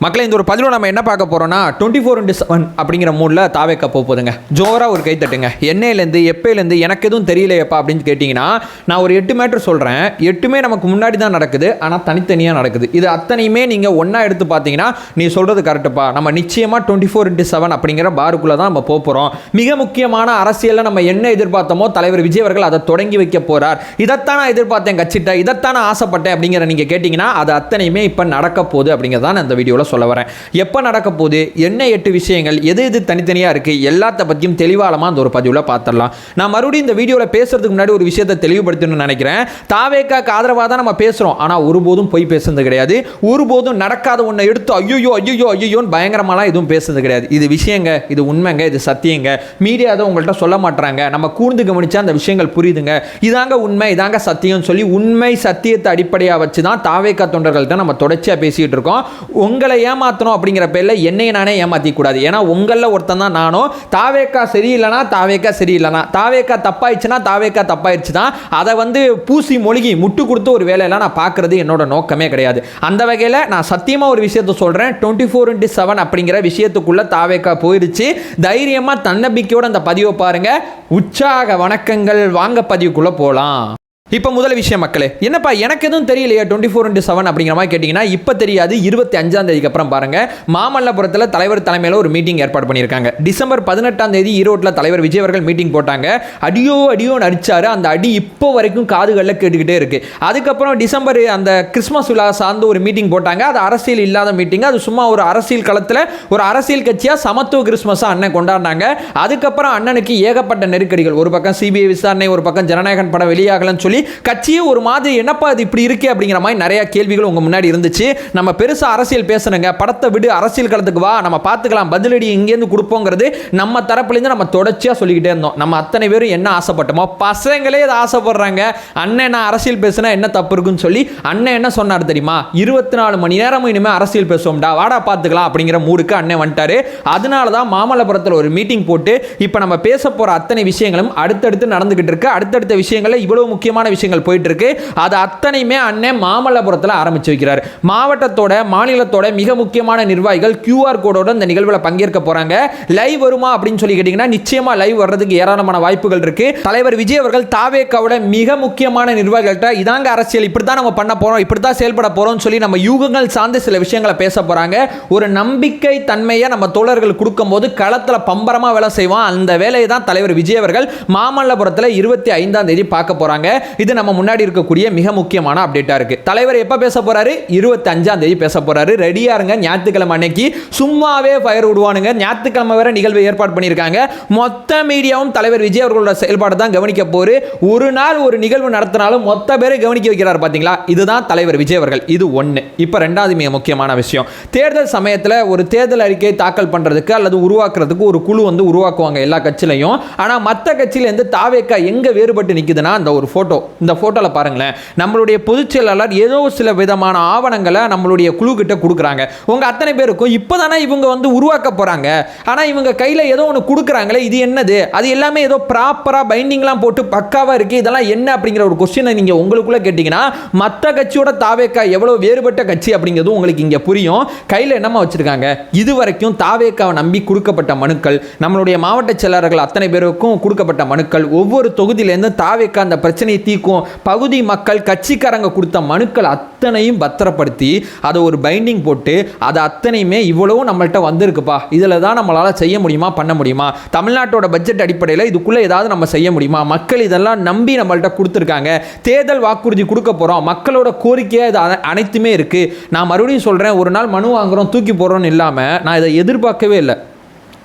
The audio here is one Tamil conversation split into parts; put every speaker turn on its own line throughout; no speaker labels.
மக்களே இந்த ஒரு பதிவில் நம்ம என்ன பார்க்க போகிறோம்னா 24/7 அப்படிங்கிற மூடில் தாவேக்க போகுதுங்க. ஜோராக ஒரு கை தட்டுங்க. என்னையிலேருந்து எப்போலேருந்து எனக்கு எதுவும் தெரியலையப்பா அப்படின்னு கேட்டிங்கன்னா நான் ஒரு 8 மேட்ரு சொல்கிறேன். 8மே நமக்கு முன்னாடி தான் நடக்குது, ஆனால் தனித்தனியாக நடக்குது. இது அத்தனையுமே நீங்கள் ஒன்றா எடுத்து பார்த்தீங்கன்னா நீ சொல்கிறது கரெக்டுப்பா, நம்ம நிச்சயமாக 24/7 அப்படிங்கிற பாருக்குள்ளே தான் நம்ம போகிறோம். மிக முக்கியமான அரசியலில் நம்ம என்ன எதிர்பார்த்தோமோ தலைவர் விஜய் அவர்கள் அதை தொடங்கி வைக்க போகிறார். இதைத்தான் நான் எதிர்பார்த்தேன், கட்சிட்ட இதைத்தான் நான் ஆசைப்பட்டேன் அப்படிங்கிற நீங்கள் கேட்டிங்கன்னா அது அத்தனையுமே இப்போ நடக்க போகுது அப்படிங்கிறதான் அந்த வீடியோவில் சொல்ல வரேன். எப்போ நடக்க போகுது, என்ன 8 விஷயங்கள், எது எது தனித்தனியாக இருக்குது, எல்லாத்த பற்றியும் தெளிவாலமாக அந்த ஒரு பதிவில் பார்த்துடலாம். நான் மறுபடியும் இந்த வீடியோவில் பேசுறதுக்கு முன்னாடி ஒரு விஷயத்தை தெளிவுபடுத்தணும்னு நினைக்கிறேன். தாவேக்காக்கு ஆதரவாக தான் நம்ம பேசுகிறோம், ஆனால் ஒருபோதும் போய் பேசுறது கிடையாது. ஒருபோதும் நடக்காத ஒன்றை எடுத்து ஐயோ ஐயோ ஐயோன்னு பயங்கரமாலாம் எதுவும் பேசுறது கிடையாது. இது விஷயங்க, இது உண்மைங்க, இது சத்தியங்க. மீடியா அதை உங்கள்கிட்ட சொல்ல மாட்டாங்க, நம்ம கூர்ந்து கவனிச்சா அந்த விஷயங்கள் புரியுதுங்க. இதாங்க உண்மை, இதாங்க சத்தியம் சொல்லி உண்மை சத்தியத்தை அடிப்படையாக வச்சு தான் தாவேக்கா தொண்டர்கள்ட்ட நம்ம தொடர்ச்சியாக பேசிகிட்டு இருக்கோம். உங்களை ஏமாற்றணும் அப்படிங்கிற பேரில் என்னையை நானே ஏமாற்றிக்கூடாது. ஏன்னா உங்களில் ஒருத்தன் தான் நானும். தாவேக்கா சரியில்லைனா தாவேக்கா சரியில்லைனா, தாவேக்கா தப்பாயிடுச்சுன்னா தாவேக்கா தப்பாயிடுச்சு தான். அதை பூசி மொழிகி முட்டு கொடுத்து ஒரு வேலையெல்லாம் நான் பார்க்குறது என்னோட நோக்கமே கிடையாது. அந்த வகையில் நான் சத்தியமாக ஒரு விஷயத்தை சொல்கிறேன். 24/7 அப்படிங்கிற விஷயத்துக்குள்ளே தாவேக்கா போயிடுச்சு. தைரியமாக தன்னம்பிக்கையோடு அந்த பதிவை பாருங்கள். உற்சாக வணக்கங்கள். வாங்க பதிவுக்குள்ளே போகலாம். இப்போ முதல் விஷயம் மக்களே, என்னப்பா எனக்கு எதுவும் தெரியலையா 24/7 அப்படிங்கிற மாதிரி கேட்டிங்கன்னா இப்போ தெரியாது. 25ஆம் தேதிக்கு அப்புறம் பாருங்கள், மாமல்லபுரத்தில் தலைவர் தலைமையில் ஒரு மீட்டிங் ஏற்பாடு பண்ணியிருக்காங்க. டிசம்பர் 18ஆம் தேதி ஈரோட்டில் தலைவர் விஜய் அவர்கள் மீட்டிங் போட்டாங்க. அடியோன்னு அடிச்சாரு. அந்த அடி இப்போ வரைக்கும் காதுகளில் கேட்டுக்கிட்டே இருக்குது. அதுக்கப்புறம் டிசம்பர் அந்த கிறிஸ்மஸ் விழா சார்ந்து ஒரு மீட்டிங் போட்டாங்க. அது அரசியல் இல்லாத மீட்டிங், அது சும்மா ஒரு அரசியல் களத்தில் ஒரு அரசியல் கட்சியாக சமத்துவ கிறிஸ்மஸாக அண்ணன் கொண்டாடினாங்க. அதுக்கப்புறம் அண்ணனுக்கு ஏகப்பட்ட நெருக்கடிகள். ஒரு பக்கம் சிபிஐ விசாரணை, ஒரு பக்கம் ஜனநாயகன் படம் வெளியாகலன்னு சொல்லி கட்சியே ஒரு மாதிரி என்னப்பா இது இப்படி இருக்கே அப்படிங்கிற மாதிரி நிறைய கேள்விகள் உங்க முன்னாடி இருந்துச்சு. நம்ம பெருசா அரசியல் பேசணுங்க, படத்தை விடு, அரசியல் களத்துக்கு வா, நம்ம பார்த்துக்கலாம், பதிலடி இங்கேருந்து கொடுப்போங்கிறது நம்ம தரப்புலேருந்து நம்ம தொடர்ச்சியாக சொல்லிக்கிட்டே இருந்தோம். நம்ம அத்தனை பேரும் என்ன ஆசைப்பட்டோமோ, பசங்களே இதை ஆசைப்படுறாங்க. அண்ணன் நான் அரசியல் பேசுனா என்ன தப்பு இருக்குன்னு சொல்லி அண்ணன் என்ன சொன்னார் தெரியுமா, 24 மணி நேரமும் இனிமேல் அரசியல் பேசுவோம்டா, வாடா பார்த்துக்கலாம் அப்படிங்கிற மூடுக்கு அண்ணன் வந்துட்டாரு. அதனால தான் மாமல்லபுரத்தில் ஒரு மீட்டிங் போட்டு இப்போ நம்ம பேச போகிற அத்தனை விஷயங்களும் அடுத்தடுத்து நடந்துகிட்டு இருக்கு. அடுத்தடுத்த விஷயங்களில் இவ்வளவு முக்கியமான விஷயங்கள் போயிட்டு இருக்கு. அது அத்தனையுமே அண்ணன் மாமல்லபுரத்தில் ஆரம்பிச்சு வைக்கிறார். மாவட்டத்தோட மாநிலத்தோட மிக முக்கியமான நிர்வாகிகள் QR கோடோட இந்த நிகழ்வில் பங்கேற்க போறாங்க. லைவ் வருமா அப்படின்னு சொல்லி கேட்டீங்கன்னா நிச்சயமா லைவ் வர்றதுக்கு ஏராளமான வாய்ப்புகள் இருக்கு. தலைவர் விஜய் அவர்கள் தாவேக்காவோட மிக முக்கியமான நிர்வாகிகள்கிட்ட இதாங்க அரசியல், இப்படித்தான் நம்ம பண்ண போறோம், இப்படித்தான் செயல்பட போறோம் சொல்லி நம்ம யூகங்கள் சார்ந்த சில விஷயங்களை பேச போறாங்க. ஒரு நம்பிக்கை தன்மையை நம்ம தோழர்கள் கொடுக்கும் போது களத்தில் பம்பரமா வேலை செய்வோம். அந்த வேலையை தான் தலைவர் விஜய் அவர்கள் மாமல்லபுரத்தில் 25ஆம் தேதி பார்க்க போறாங்க. இது நம்ம முன்னாடி இருக்கக்கூடிய மிக முக்கியமான அப்டேட்டா இருக்கு. தலைவர் எப்ப பேச போறாரு, 25ஆம் தேதி பேச போறாரு. ரெடியா இருங்க. ஞாயிற்றுக்கிழமை அன்னைக்கு சும்மாவே ஃபயர் விடுவானுங்க. ஞாயிற்றுக்கிழமை வேற நிகழ்வு ஏற்பாடு பண்ணியிருக்காங்க. மொத்த மீடியாவும் தலைவர் விஜய் அவர்களோட செயல்பாடு தான் கவனிக்க போரு. ஒரு நாள் ஒரு நிகழ்வு நடத்தினாலும் மொத்த பேரை கவனிக்க வைக்கிறார் பாத்தீங்களா, இதுதான் தலைவர் விஜய் அவர்கள். இது ஒன்று. இப்போ ரெண்டாவது மிக முக்கியமான விஷயம், தேர்தல் சமயத்தில் ஒரு தேர்தல் அறிக்கை தாக்கல் பண்றதுக்கு அல்லது உருவாக்குறதுக்கு ஒரு குழு உருவாக்குவாங்க எல்லா கட்சியிலையும். ஆனால் மற்ற கட்சியிலேருந்து தாவேக்கா எங்க வேறுபட்டு நிற்குதுன்னா அந்த ஒரு போட்டோ, இந்த போட்டோல பாருங்களேன், நம்மளுடைய பொதுச் செயலாளர் ஏதோ சில விதமான ஆவணங்களை நம்மளுடைய குழு கிட்ட கொடுக்குறாங்க. உங்க அத்தனை பேருக்கும் இப்போதானே இவங்க உருவாக்க போறாங்க, ஆனா இவங்க கையில ஏதோ ஒன்று கொடுக்குறாங்களே, இது என்னது, அது எல்லாமே ஏதோ ப்ராப்பரா பைண்டிங்லாம் போட்டு பக்காவா இருக்கு, இதெல்லாம் என்ன அப்படிங்கிற ஒரு கொஸ்டினை நீங்க உங்களுக்குள்ள கேட்டீங்கன்னா மற்ற கட்சியோட தாவேக்கா எவ்வளவு வேறுபட்ட கட்சி அப்படிங்கிறது உங்களுக்கு இங்க புரியும். கையில என்னமா வச்சிருக்காங்க, இதுவரைக்கும் தாவேக்காவை நம்பி கொடுக்கப்பட்ட மனுக்கள், நம்மளுடைய மாவட்ட செயலாளர்கள் அத்தனை பேருக்கும் கொடுக்கப்பட்ட மனுக்கள், ஒவ்வொரு தொகுதியிலேருந்து தாவேக்கா அந்த பிரச்சனையை தீர்க்கும் பகுதி மக்கள் கட்சிக்காரங்க கொடுத்த மனுக்கள் அத்தனையும் பத்திரப்படுத்தி அதை ஒரு பைண்டிங் போட்டு அது அத்தனையுமே இவ்வளவு நம்மள்கிட்ட வந்திருக்குப்பா, இதில் தான் நம்மளால் செய்ய முடியுமா, பண்ண முடியுமா, தமிழ்நாட்டோட பட்ஜெட் அடிப்படையில் இதுக்குள்ளே ஏதாவது நம்ம செய்ய முடியுமா, மக்கள் இதெல்லாம் நம்பி நம்மள்கிட்ட கொடுத்துருக்காங்க, தேர்தல் வாக்குறுதி கொடுக்க போகிறோம், மக்களோட கோரிக்கையாக இது அனைத்துமே இருக்குது. நான் மறுபடியும் சொல்கிறேன், ஒரு நாள் மனு வாங்குகிறோம் தூக்கி போடுறோன்னு இல்லாமல் நான் இதை எதிர்பார்க்கவே இல்லை.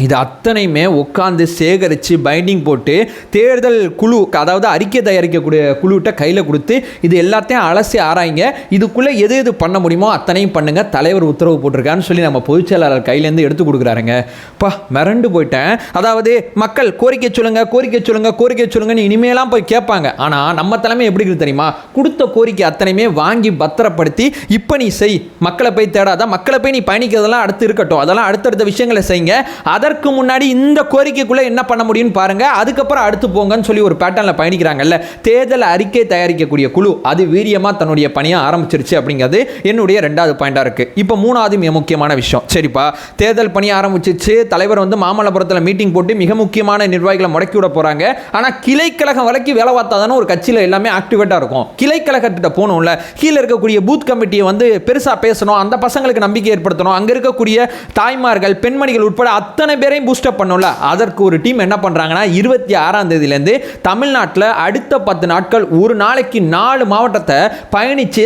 இது அத்தனையுமே உட்காந்து சேகரித்து பைண்டிங் போட்டு தேர்தல் குழு, அதாவது அறிக்கை தயாரிக்கக்கூடிய குழுவிட்ட கையில் கொடுத்து இது எல்லாத்தையும் அலசி ஆராய்ங்க, இதுக்குள்ளே எது எது பண்ண முடியுமோ அத்தனையும் பண்ணுங்க, தலைவர் உத்தரவு போட்டிருக்கான்னு சொல்லி நம்ம பொதுச் செயலாளர் கையிலேருந்து எடுத்து கொடுக்குறாருங்க. பா மிரண்டு போயிட்டேன். அதாவது மக்கள் கோரிக்கை சொல்லுங்க, கோரிக்கை சொல்லுங்க, கோரிக்கை சொல்லுங்கன்னு இனிமேலாம் போய் கேட்பாங்க. ஆனால் நம்ம தலைமை எப்படி இருக்குது தெரியுமா, கொடுத்த கோரிக்கை அத்தனையுமே வாங்கி பத்திரப்படுத்தி இப்போ நீ செய், மக்களை போய் தேடாத, மக்களை போய் நீ பயணிக்கிறதெல்லாம் அடுத்து இருக்கட்டும், அதெல்லாம் அடுத்தடுத்த விஷயங்களை செய்யுங்க, அதை அதற்கு முன்னாடி இந்த கோரிக்கைக்குள்ள என்ன பண்ண முடியும்னு பாருங்க, அதுக்கப்புறம் அடுத்து போங்கன்னு சொல்லி ஒரு பேட்டர்ல பயணிக்கிறாங்கல்ல. தேர்தல் அறிக்கை தயாரிக்கக்கூடிய குழு அது வீரியமா தன்னுடைய பணியை ஆரம்பிச்சிருச்சு அப்படிங்கிறது என்னுடைய ரெண்டாவது பாயிண்டா இருக்கு. இப்போ மூணாவது மிக முக்கியமான விஷயம், சரிப்பா தேர்தல் பணி ஆரம்பிச்சிச்சு, தலைவர் வந்து மாமல்லபுரத்தில் மீட்டிங் போட்டு மிக முக்கியமான நிர்வாகிகளை முடக்கி விட போறாங்க. ஆனா கிளைக்கழகம் வரைக்கும் வேலை பார்த்தா தானே ஒரு கட்சியில் எல்லாமே ஆக்டிவேட்டா இருக்கும். கிளைக்கழகத்திட்ட போகணும்ல, கீழே இருக்கக்கூடிய பூத் கமிட்டியை வந்து பெருசா பேசணும், அந்த பசங்களுக்கு நம்பிக்கை ஏற்படுத்தணும், அங்க இருக்கக்கூடிய தாய்மார்கள் பெண்மணிகள் உட்பட அத்தனை பேரையும் பூஸ்டப் பண்ணல. அதற்கு ஒரு டீம் என்ன பண்றாங்கன்னா 26ஆம் தேதியிலிருந்து தமிழ்நாட்டில் அடுத்த 10 நாட்கள் ஒரு நாளைக்கு 4 மாவட்டத்தை பயணிச்சு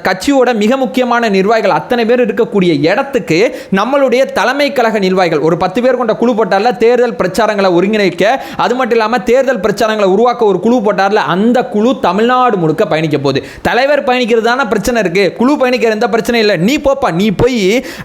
கட்சியோட மிக முக்கியமான நிர்வாகிகள் அத்தனை பேர் இருக்கக்கூடிய இடத்துக்கு நம்மளுடைய தலைமை கழக நிர்வாகிகள் ஒரு 10 பேர் கொண்ட குழு போட்டார்ல, தேர்தல் பிரச்சாரங்களை ஒருங்கிணைக்க, அது மட்டும் இல்லாம தேர்தல் பிரச்சாரங்களை உருவாக்க ஒரு குழு போட்டார்ல, அந்த குழு தமிழ்நாடு முழுக்க பயணிக்க போகுது. தலைவர் பயணிக்கிறது தானே பிரச்சனை இருக்கு, குழு பயணிக்கிற எந்த பிரச்சனை இல்லை. நீ போப்பா, நீ போய்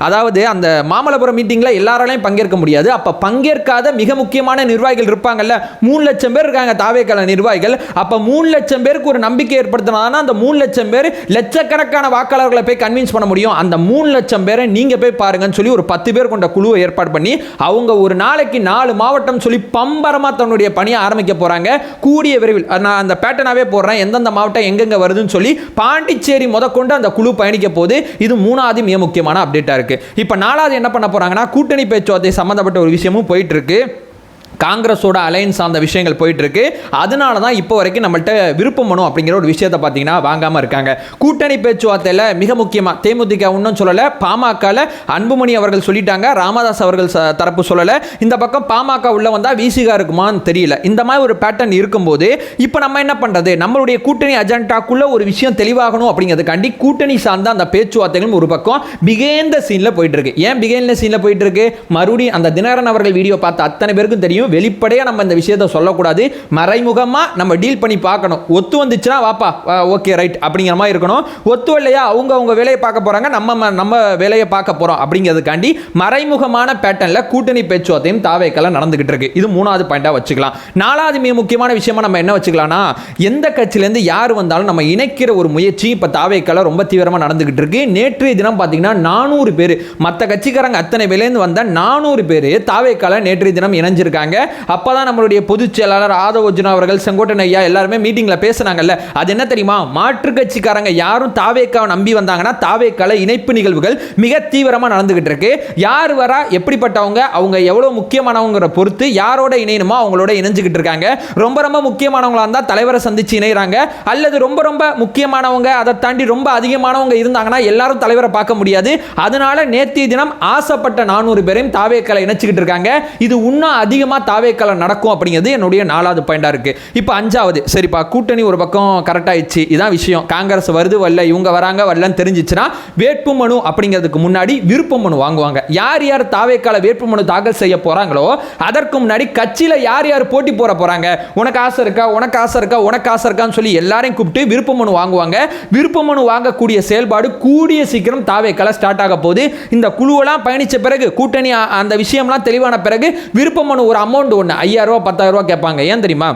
அதாவது அந்த மாமல்லபுரம் மீட்டிங்ல எல்லாராலையும் பங்கேற்க முடியாது. அப்ப பங்கேற்காத மிக முக்கியமான நிர்வாகிகள் இருப்பாங்கல்ல, 3 லட்சம் பேர் இருக்காங்க தாவேக்கல நிர்வாகிகள். அப்ப 3 லட்சம் பேருக்கு ஒரு நம்பிக்கை ஏற்படுத்தினா அந்த 3 லட்சம் பேர் லட்சக்கணக்கான வாக்காளர்களை போய் கன்வின்ஸ் பண்ண முடியும். அந்த 3 லட்சம் பேரை நீங்க போய் பாருங்கன்னு சொல்லி ஒரு 10 பேர் கொண்ட குழுவை ஏற்பாடு பண்ணி அவங்க ஒரு நாளைக்கு 4 மாவட்டம் சொல்லி பம்பரமா தன்னுடைய பணியை ஆரம்பிக்க போறாங்க. கூடிய விரைவில் நான் அந்த பேட்டர்னாவே போடுறேன், எந்தெந்த மாவட்டம் எங்கெங்க வருதுன்னு சொல்லி பாண்டிச்சேரி முதற்கொண்டு அந்த குழு பயணிக்க போது. இது மூணாவது மிக முக்கியமான அப்டேட்டா இருக்கு. இப்ப நாலாவது என்ன பண்ண போறாங்கன்னா, கூட்டணி பேச்சுவார்த்தை சம்பந்தப்பட்ட ஒரு விஷயமும் போயிட்டு இருக்கு. காங்கிரஸோட அலையன்ஸ் அந்த விஷயங்கள் போயிட்டு இருக்கு. அதனால தான் இப்போ வரைக்கும் நம்மள்ட்ட விருப்பம் மனு அப்படிங்கிற ஒரு விஷயத்தை பார்த்தீங்கன்னா வாங்காம இருக்காங்க. கூட்டணி பேச்சுவார்த்தையில் மிக முக்கியமாக தேமுதிக ஒன்றும் சொல்லலை, பாமகவில் அன்புமணி அவர்கள் சொல்லிட்டாங்க, ராமதாஸ் அவர்கள் தரப்பு சொல்லலை. இந்த பக்கம் பாமக உள்ள வந்தால் வீசிகா இருக்குமான்னு தெரியல. இந்த மாதிரி ஒரு பேட்டர்ன் இருக்கும்போது இப்போ நம்ம என்ன பண்ணுறது, நம்மளுடைய கூட்டணி அஜெண்டாக்குள்ள ஒரு விஷயம் தெளிவாகணும் அப்படிங்கிறதுக்காண்டி கூட்டணி சார்ந்த அந்த பேச்சுவார்த்தைகளும் ஒரு பக்கம் பிகேந்த சீனில் போயிட்டு இருக்கு. ஏன் பிகேந்த சீனில் போயிட்டு இருக்கு, மறுபடியும் அந்த தினகரன் அவர்கள் வீடியோ பார்த்த அத்தனை பேருக்கும் தெரியும், வெளிப்படையா நம்ம இந்த விஷயத்தை சொல்லக்கூடாது, மறைமுகமா நம்ம டீல் பண்ணி பார்க்கணும். ஒத்து வந்துச்சுன்னா வாப்பா ஓகே ரைட் அப்படிங்கிற மாதிரி இருக்கணும். ஒத்து இல்லையா அவங்க வேலையை பார்க்க போறாங்க, நம்ம வேலையை பார்க்க போறோம் அப்படிங்கிறதுக்காண்டி மறைமுகமான பேட்டர்ன்ல கூட்டணி பேச்சுவார்த்தையும் தாவேக்கல நடந்துகிட்டு இருக்கு. இது மூணாவது பாயிண்டா வச்சுக்கலாம். நாலாவது மிக முக்கியமான விஷயமா நம்ம என்ன வச்சுக்கலாம்னா, எந்த கட்சியிலேருந்து யார் வந்தாலும் நம்ம இணைக்கிற ஒரு முயற்சி இப்ப தாவேக்கல ரொம்ப தீவிரமா நடந்துகிட்டு இருக்கு. நேற்றைய தினம் பார்த்தீங்கன்னா 400 பேர், மற்ற கட்சிக்காரங்க அத்தனை பேர்லேருந்து வந்த 400 பேர் தாவேக்கல நேற்றைய தினம் இணைஞ்சிருக்காங்க. அப்பதான் நம்மளுடைய பொதுச் செயலாளர் ஆதவர்ஜுனா அவர்கள், செங்கோட்டன் ஐயா எல்லாருமே மீட்டிங்ல பேசினாங்கல்ல. அது என்ன தெரியுமா, மாற்று கட்சிக்காரங்க யாரும் தாவேக்காவை நம்பி வந்தாங்கன்னா தாவேக்கால இணைப்பு நிகழ்வுகள் மிக தீவிரமா நடந்துகிட்டு இருக்கு. யார் வரா, எப்படிப்பட்டவங்க, அவங்க எவ்வளவு முக்கியமானவங்கிற பொறுத்து யாரோட இணையணுமோ அவங்களோட இணைஞ்சுக்கிட்டு இருக்காங்க. ரொம்ப ரொம்ப முக்கியமானவங்களா இருந்தா தலைவரை சந்திச்சு இணைகிறாங்க, அல்லது ரொம்ப ரொம்ப முக்கியமானவங்க அதை தாண்டி ரொம்ப அதிகமானவங்க இருந்தாங்கன்னா எல்லாரும் தலைவரை பார்க்க முடியாது. அதனால நேற்றைய தினம் ஆசைப்பட்ட 400 பேரையும் தாவேக்கால இணைச்சுக்கிட்டு இருக்காங்க. இது இன்னும் அதிகமா தாவேக்கல நடக்கும் அப்படிங்கிறது என்னுடைய நாலாவது பாயிண்டா இருக்கு. இப்போ அஞ்சாவது, சரிப்பா கூட்டணி ஒரு பக்கம் கரெக்ட் ஆயிடுச்சு, இதான் விஷயம். காங்கிரஸ் வருது வரல, இவங்க வராங்க வரலன்னு தெரிஞ்சிச்சுன்னா வேட்புமனு அப்படிங்கிறதுக்கு முன்னாடி விருப்ப மனு வாங்குவாங்க. யார் யார் தாவேக்கல வேட்புமனு தாக்கல் செய்ய போறாங்களோ அதற்கு முன்னாடி கட்சியில யார் யார் போட்டி போற போறாங்க, உனக்கு ஆசை இருக்கா, உனக்கு ஆசை இருக்கா, உனக்கு ஆசை இருக்கான்னு சொல்லி எல்லாரையும் கூப்பிட்டு விருப்ப மனு வாங்குவாங்க. விருப்ப மனு வாங்கக்கூடிய செயல்பாடு கூடிய சீக்கிரம் தாவேக்கல ஸ்டார்ட் ஆக போகுது. இந்த குழுவெல்லாம் பயணிச்ச பிறகு, கூட்டணி அந்த விஷயம்லாம் தெளிவான பிறகு விருப்ப மனு ஒரு அமௌண்ட் ஒன்று 5000 ரூபா 10000 ரூபா கேட்பாங்க. ஏன் தெரியுமா,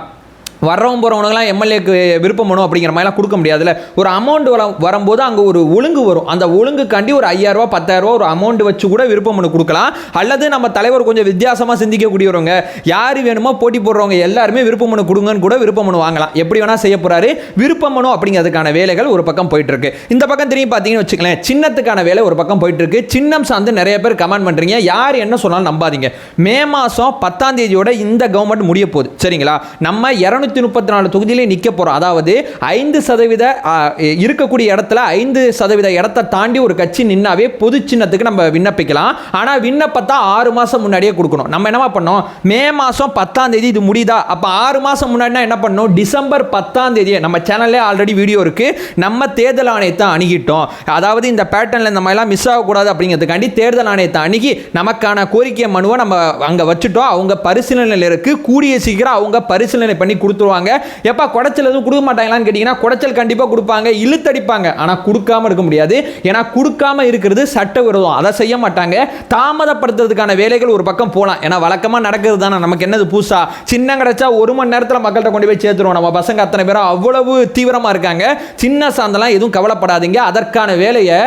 வர்றவங்க போகிறவனுங்களாம் எம்எல்ஏக்கு விருப்பம் பண்ணும் அப்படிங்கிற மாதிரிலாம் கொடுக்க முடியாதுல்ல. ஒரு அமௌண்ட் வரும்போது அங்கே ஒரு ஒழுங்கு வரும், அந்த ஒழுங்குக்காண்டி ஒரு 5000 ரூபா 10000 ரூபா ஒரு அமௌண்ட் வச்சு கூட விருப்பம் மனு கொடுக்கலாம். அல்லது நம்ம தலைவர் கொஞ்சம் வித்தியாசமாக சிந்திக்கக்கூடியவங்க, யார் வேணுமோ போட்டி போடுறவங்க எல்லாருமே விருப்ப மனு கொடுங்கன்னு கூட விருப்ப மனு வாங்கலாம். எப்படி வேணா செய்ய போறாரு. விருப்ப மனு அப்படிங்கிறதுக்கான வேலைகள் ஒரு பக்கம் போயிட்டு இருக்கு. இந்த பக்கம் திரும்பி பார்த்தீங்கன்னு வச்சுக்கலேன், சின்னத்துக்கான வேலை ஒரு பக்கம் போயிட்டு இருக்கு. சின்னம் சார்ந்து நிறைய பேர் கமெண்ட் பண்றீங்க, யார் என்ன சொன்னாலும் நம்பாதீங்க. மே மாதம் 10ஆம் தேதியோட இந்த கவர்மெண்ட் முடிய போகுது, சரிங்களா. நம்ம 234 தொகுதியிலே நிக்க போறோம். அதாவது 5% இருக்கக்கூடிய இடத்துல 5% இடத்தை தாண்டி ஒரு கட்சி நின்னாவே பொது சின்னத்துக்கு நம்ம விண்ணப்பிக்கலாம். ஆனா விண்ணப்பத்தை 6 மாசம் முன்னாடியே கொடுக்கணும். நம்ம என்னவா பண்ணோம், மே மாசம் 10ஆம் தேதி இது முடியுதா, அப்ப 6 மாசம் முன்னாடி என்ன பண்ணணும், டிசம்பர் 10ஆம் தேதி நம்ம சேனல்ல ஆல்ரெடி வீடியோ இருக்கு, நம்ம தேர்தல் ஆணையத்தை அணுகிட்டோம். அதாவது இந்த பேட்டர்ன்ல இந்த மாதிரிலாம் மிஸ் ஆகக்கூடாது அப்படிங்கிறதுக்காண்டி தேர்தல் ஆணையத்தை அணுகி நமக்கான கோரிக்கை மனுவை நம்ம அங்க வச்சுட்டோம். அவங்க பரிசீலனையில் இருக்கு, கூடிய சீக்கிரம் அவங்க பரிசீலனை பண்ணி கொடுத்துருவாங்க. எப்பா குடைச்சல் எதுவும் கொடுக்க மாட்டாங்களான்னு கேட்டிங்கன்னா குடைச்சல் கண்டிப்பாக கொடுப்பாங்க, இழுத்தடிப்பாங்க. ஆனால் கொடுக்காம இருக்க முடியாது. ஏன்னா கொடுக்காம இருக்கிறது சட்டவிரோதம், அதை செய்ய மாட்டாங்க. தாமதப்படுத்துறதுக்கான வேலைகள் ஒரு பக்கம் போகலாம், ஏன்னா வழக்கமாக நடக்கிறது தானே, நமக்கு என்னது புதுசா. சின்ன கிடைச்சா 1 மணி நேரத்தில் மக்கள்கிட்ட கொண்டு போய் சேர்த்துருவோம். நம்ம பசங்க அத்தனை பேரும் அவ்வளவு தீவிரமாக இருக்காங்க. சின்ன சார்ந்தெல்லாம் எதுவும் கவலைப்படாதீங்க. அதற்கான வேலையை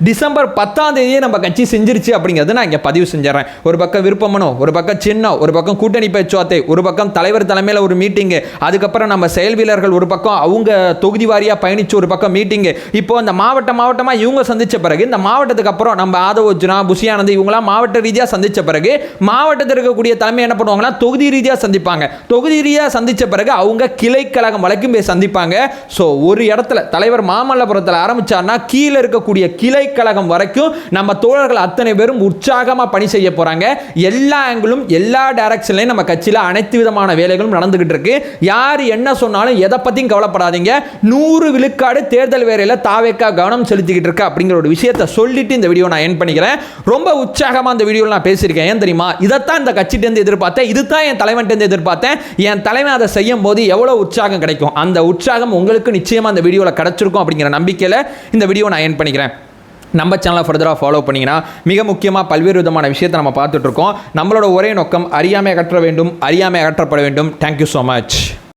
டிசம்பர் 10ஆம் தேதியே நம்ம கட்சி செஞ்சிருச்சு அப்படிங்கிறது நான் இங்கே பதிவு செஞ்சிடறேன். ஒரு பக்கம் விருப்பமனு, ஒரு பக்கம் சின்னம், ஒரு பக்கம் கூட்டணி பேச்சுவார்த்தை, ஒரு பக்கம் தலைவர் தலைமையில் ஒரு மீட்டிங்கு, அதுக்கப்புறம் நம்ம செயல் வீரர்கள் ஒரு பக்கம் அவங்க தொகுதி வாரியாக பயணிச்சு ஒரு பக்கம் மீட்டிங்கு. இப்போ இந்த மாவட்டமாக இவங்க சந்திச்ச பிறகு, இந்த மாவட்டத்துக்கு அப்புறம் நம்ம ஆதவர்ஜுனா, புஷியானந்த் இவங்களாம் மாவட்ட ரீதியாக சந்திச்ச பிறகு மாவட்டத்தில் இருக்கக்கூடிய தலைமை என்ன பண்ணுவாங்கன்னா தொகுதி ரீதியாக சந்திப்பாங்க. தொகுதி ரீதியாக சந்திச்ச பிறகு அவங்க கிளை கழகம் வரைக்கும் போய் சந்திப்பாங்க. ஸோ ஒரு இடத்துல தலைவர் மாமல்லபுரத்தில் ஆரம்பிச்சார்னா கீழே இருக்கக்கூடிய கிளை கழகம் வரைக்கும் நம்ம தோழர்கள் அத்தனை பேரும் உற்சாகமாக பணி செய்ய போறாங்க. எல்லா ஆங்கிளும் எல்லா டைரக்ஷன்லையும் நம்ம கட்சியில் அனைத்து விதமான வேலைகளும் நடந்துகிட்டு இருக்கு. யார் என்ன சொன்னாலும் எதை பற்றியும் கவலைப்படாதீங்க. 100 விழுக்காடு தேர்தல் வேலையில் தாவேக்கா கவனம் செலுத்திக்கிட்டு இருக்கு அப்படிங்கிற ஒரு விஷயத்தை சொல்லிட்டு இந்த வீடியோ நான் எண்ட் பண்ணிக்கிறேன். ரொம்ப உற்சாகமாக இந்த வீடியோவில் நான் பேசியிருக்கேன். ஏன் தெரியுமா? இதைத்தான் இந்த கட்சியிலேருந்து எதிர்பார்த்தேன், இதுதான் என் தலைவன்ட்டு எதிர்பார்த்தேன். என் தலைவன் அதை செய்யும் போது எவ்வளோ உற்சாகம் கிடைக்கும், அந்த உற்சாகம் உங்களுக்கு நிச்சயமாக இந்த வீடியோவில் கிடைச்சிருக்கும் அப்படிங்கிற நம்பிக்கையில் இந்த வீடியோ நான் எண்ட் பண்ணிக்கிறேன். நம்ம சேனலை ஃபர்தராக ஃபாலோ பண்ணிங்கன்னா மிக முக்கியமாக பல்வேறு விதமான விஷயத்தை நம்ம பார்த்துட்ருக்கோம். நம்மளோட ஒரே நோக்கம் அறியாமை அகற்ற வேண்டும், அறியாமை அகற்றப்பட வேண்டும். Thank you so much.